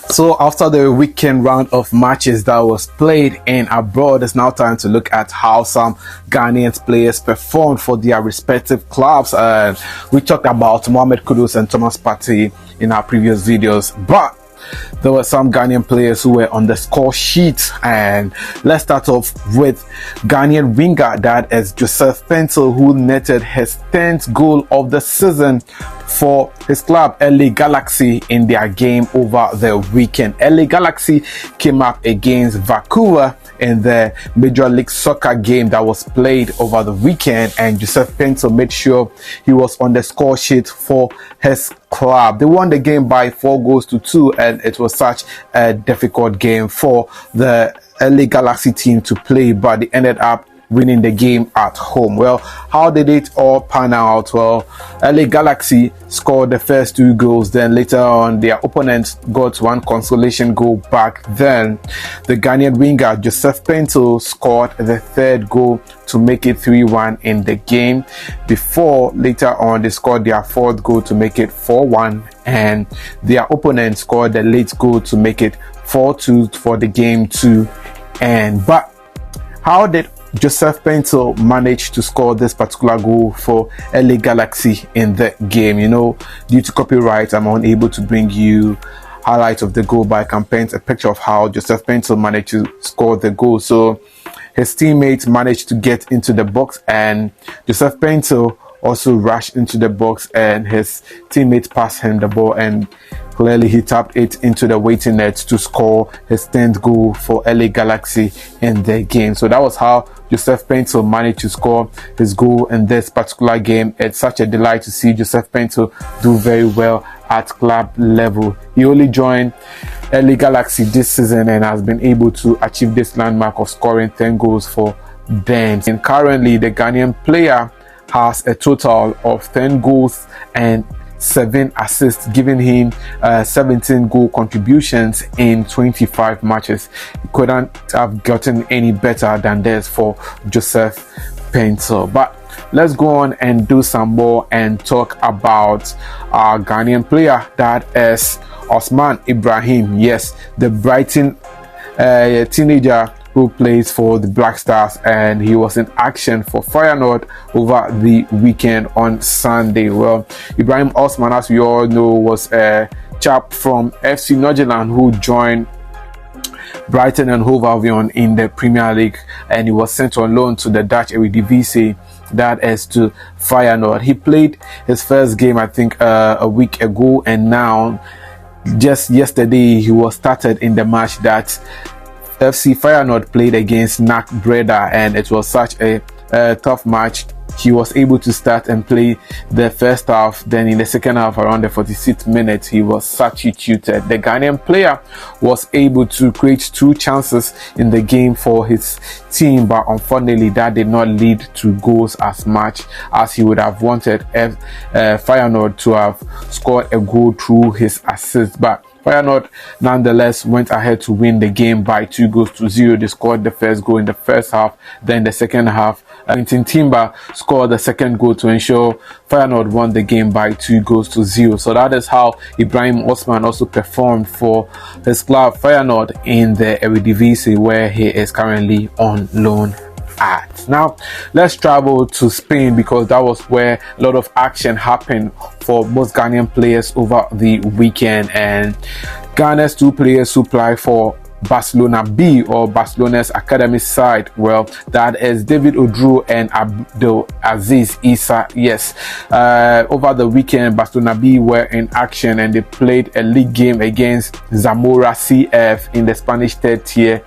So after the weekend round of matches that was played in abroad, it's now time to look at how some Ghanaian players performed for their respective clubs. We talked about Mohamed Kudus and Thomas Partey in our previous videos, but there were some Ghanaian players who were on the score sheet, and let's start off with Ghanaian winger that is Joseph Paintsil, who netted his 10th goal of the season for his club LA Galaxy in their game over the weekend. LA Galaxy came up against Vancouver in the Major League Soccer game that was played over the weekend, and Joseph Paintsil made sure he was on the score sheet for his club. They won the game by 4-2, and it was such a difficult game for the LA Galaxy team to play, but they ended up winning the game at home. Well, how did it all pan out? Well, LA Galaxy scored the first 2 goals, then later on their opponents got one consolation goal back. Then the Ghanaian winger Joseph Paintsil scored the 3rd goal to make it 3-1 in the game, before later on they scored their 4th goal to make it 4-1, and their opponent scored the late goal to make it 4-2 for the game to end. But how did Joseph Paintsil managed to score this particular goal for LA Galaxy in the game? You know, due to copyright, I'm unable to bring you highlights of the goal, but I can paint a picture of how Joseph Paintsil managed to score the goal. So his teammates managed to get into the box, and Joseph Paintsil also rushed into the box, and his teammate passed him the ball, and clearly he tapped it into the waiting net to score his 10th goal for LA Galaxy in the game. So that was how Joseph Paintsil managed to score his goal in this particular game. It's such a delight to see Joseph Paintsil do very well at club level. He only joined LA Galaxy this season and has been able to achieve this landmark of scoring 10 goals for them. And currently the Ghanaian player has a total of 10 goals and 7 assists, giving him 17 goal contributions in 25 matches. He couldn't have gotten any better than this for Joseph Paintsil. But let's go on and do some more and talk about our Ghanaian player that is Osman Ibrahim. Yes, the Brighton teenager who plays for the Black Stars, and he was in action for Feyenoord over the weekend on Sunday. Well, Ibrahim Osman, as we all know, was a chap from FC Nordsjælland who joined Brighton and Hove Albion in the Premier League, and he was sent on loan to the Dutch Eredivisie, that is to Feyenoord. He played his first game, I think, a week ago, and now just yesterday he was started in the match that FC Feyenoord played against NAC Breda, and it was such a tough match. He was able to start and play the first half. Then in the second half, around the 46th minute, he was substituted. The Ghanaian player was able to create 2 chances in the game for his team, but unfortunately that did not lead to goals as much as he would have wanted Feyenoord to have scored a goal through his assist. But Feyenoord nonetheless went ahead to win the game by 2-0. They scored the first goal in the first half. Then the second half, Quintin Timber scored the second goal to ensure Feyenoord won the game by 2-0. So that is how Ibrahim Osman also performed for his club Feyenoord in the Eredivisie, where he is currently on loan at. Now let's travel to Spain, because that was where a lot of action happened for most Ghanaian players over the weekend, and Ghana's 2 players who play for Barcelona B, or Barcelona's academy side. Well, that is David Oduro and Abdul Issa. Yes, over the weekend Barcelona B were in action, and they played a league game against Zamora CF in the Spanish 3rd tier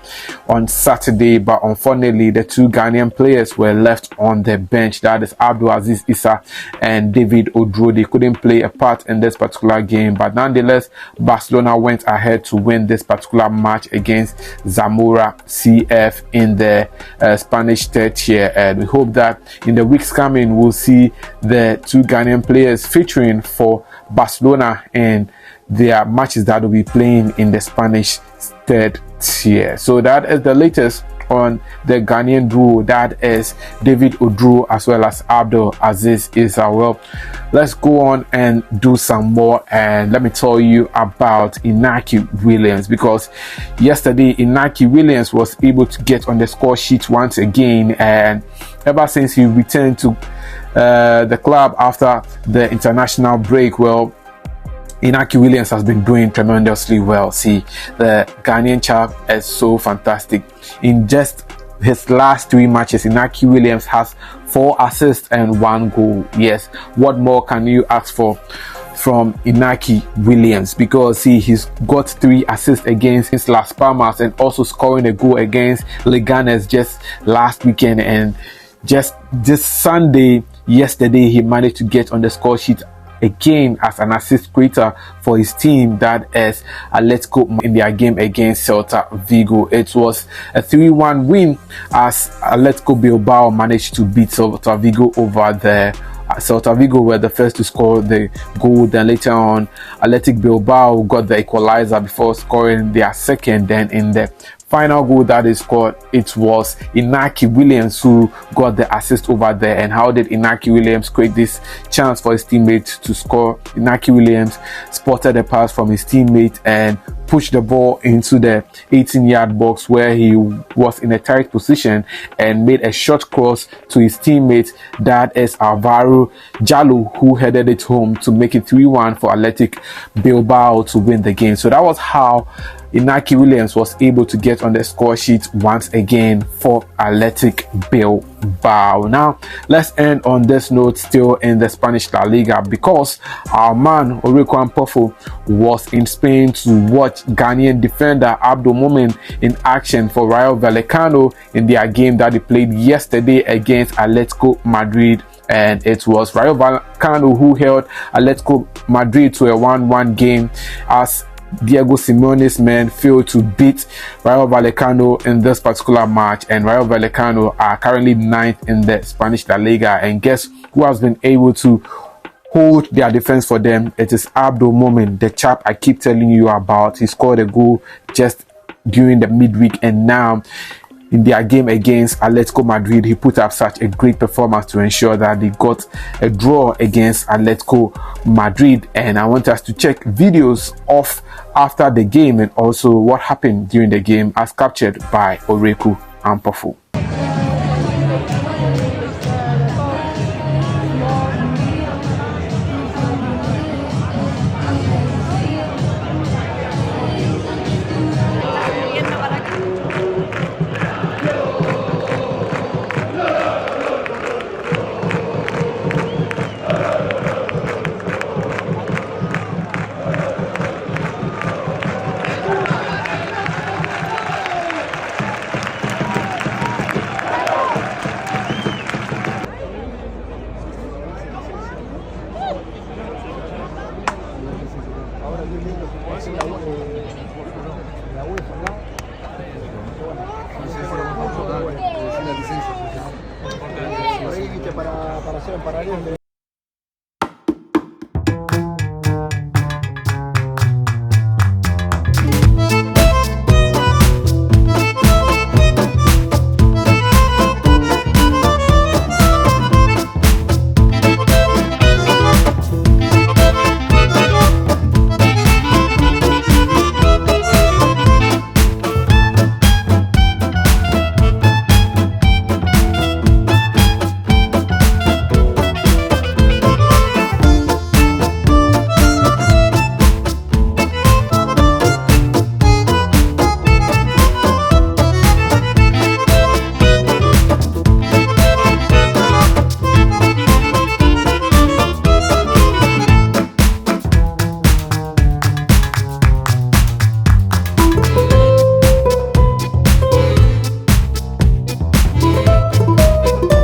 on Saturday, but unfortunately the 2 Ghanaian players were left on the bench. That is Abdul Issa and David Oduro. They couldn't play a part in this particular game, but nonetheless Barcelona went ahead to win this particular match against Zamora CF in the Spanish 3rd tier, and we hope that in the weeks coming we'll see the 2 Ghanaian players featuring for Barcelona in their matches that will be playing in the Spanish 3rd tier. So that is the latest on the Ghanaian duo, that is David Oduro as well as Abdul Aziz Issa. Well, let's go on and do some more, and let me tell you about Inaki Williams, because yesterday Inaki Williams was able to get on the score sheet once again, and ever since he returned to the club after the international break, well, Inaki Williams has been doing tremendously well. See, the Ghanaian chap is so fantastic. In just his last 3 matches, Inaki Williams has 4 assists and 1 goal. Yes, what more can you ask for from Inaki Williams? Because he's got 3 assists against his Las Palmas and also scoring a goal against Leganes just last weekend, and just this Sunday, yesterday, he managed to get on the score sheet again as an assist creator for his team, that is Atletico, in their game against Celta Vigo. It was a 3-1 win as Atletico Bilbao managed to beat Celta Vigo over there. Celta Vigo were the first to score the goal, then later on Athletic Bilbao got the equalizer before scoring their second. Then in the final goal that is scored, it was Inaki Williams who got the assist over there. And how did Inaki Williams create this chance for his teammate to score? Inaki Williams spotted a pass from his teammate and pushed the ball into the 18-yard box, where he was in a tight position and made a short cross to his teammate, that is Alvaro Jallo, who headed it home to make it 3-1 for Athletic Bilbao to win the game. So that was how Inaki Williams was able to get on the score sheet once again for Athletic Bilbao. Now, let's end on this note, still in the Spanish La Liga, because our man Oreku Ampofo was in Spain to watch Ghanaian defender Abdul Mumin in action for Rayo Vallecano in their game that they played yesterday against Atletico Madrid. And it was Rayo Vallecano who held Atletico Madrid to a 1-1 game, as Diego Simeone's men failed to beat Rayo Vallecano in this particular match, and Rayo Vallecano are currently 9th in the Spanish La Liga. And guess who has been able to hold their defense for them? It is Abdul Mumin, the chap I keep telling you about. He scored a goal just during the midweek, and now in their game against Atletico Madrid, he put up such a great performance to ensure that they got a draw against Atletico Madrid. And I want us to check videos of after the game and also what happened during the game, as captured by Oreku Ampofo. Para hacer en paralelo.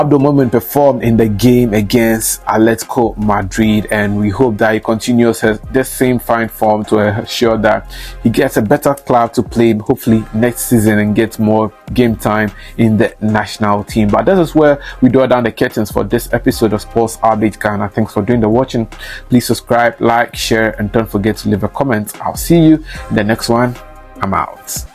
Abdul Mumin performed in the game against Atletico Madrid, and we hope that he continues this same fine form to ensure that he gets a better club to play hopefully next season and gets more game time in the national team. But this is where we draw down the curtains for this episode of Sports Update Ghana. Thanks for doing the watching. Please subscribe, like, share, and don't forget to leave a comment. I'll see you in the next one. I'm out.